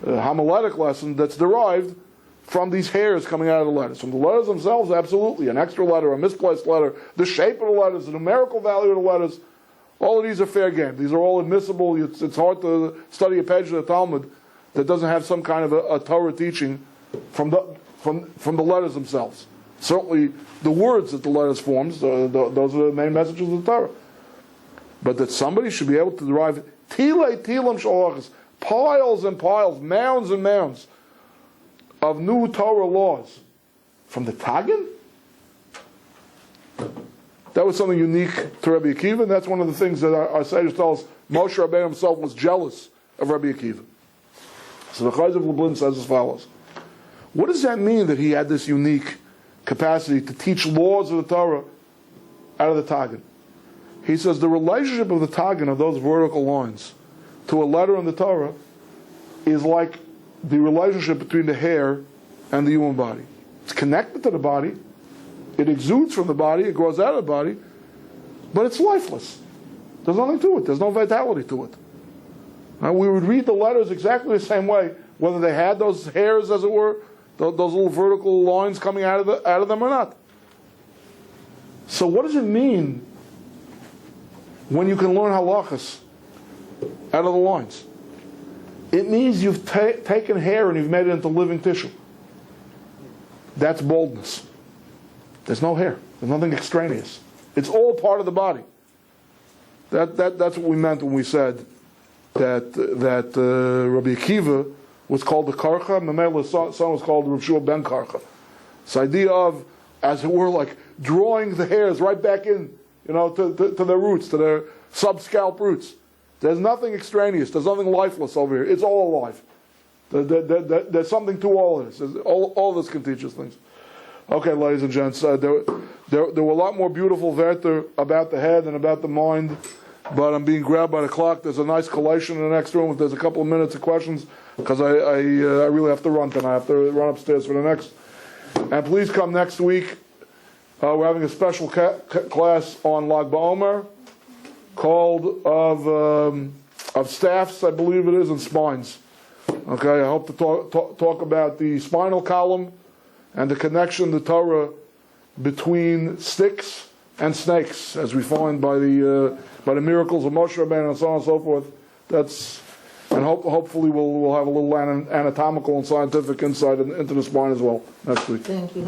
homiletic lesson that's derived from these hairs coming out of the letters. From the letters themselves, absolutely. An extra letter, a misplaced letter, the shape of the letters, the numerical value of the letters, All of these are fair game. These are all admissible. It's hard to study a page of the Talmud that doesn't have some kind of a Torah teaching from the letters themselves. Certainly, the words that the letters forms, those are the main messages of the Torah. But that somebody should be able to derive tilei tilam shalachas, piles and piles, mounds and mounds of new Torah laws from the Tagin? That was something unique to Rabbi Akiva, and that's one of the things that our sages tell us. Moshe Rabbeinu himself was jealous of Rabbi Akiva. So the Chayz of Lublin says as follows. What does that mean that he had this unique capacity to teach laws of the Torah out of the Tagin? He says the relationship of the Tagin, of those vertical lines, to a letter in the Torah is like the relationship between the hair and the human body. It's connected to the body, it exudes from the body, it grows out of the body, but it's lifeless. There's nothing to it, there's no vitality to it. Now, we would read the letters exactly the same way, whether they had those hairs, as it were, those little vertical lines coming out of them or not. So what does it mean when you can learn halachas out of the lines? It means you've taken hair and you've made it into living tissue. That's boldness. There's no hair. There's nothing extraneous. It's all part of the body. That's what we meant when we said that Rabbi Akiva was called the Karcha, Mamela's son was called Rav Shua ben Karcha. This idea of, as it were, like drawing the hairs right back in, to their roots, to their sub-scalp roots. There's nothing extraneous. There's nothing lifeless over here. It's all alive. There's something to all of this. All of this can teach us things. Okay, ladies and gents, there were a lot more beautiful verter about the head and about the mind, but I'm being grabbed by the clock. There's a nice collation in the next room. If there's a couple of minutes of questions, because I really have to run tonight. I have to run upstairs for the next. And please come next week. We're having a special class on Lag BaOmer called of staffs, I believe it is, and spines. Okay, I hope to talk about the spinal column and the connection to Torah between sticks and snakes, as we find by the miracles of Moshe Rabbeinu and so on and so forth. And hopefully we'll have a little anatomical and scientific insight into the spine as well next week.
Thank you.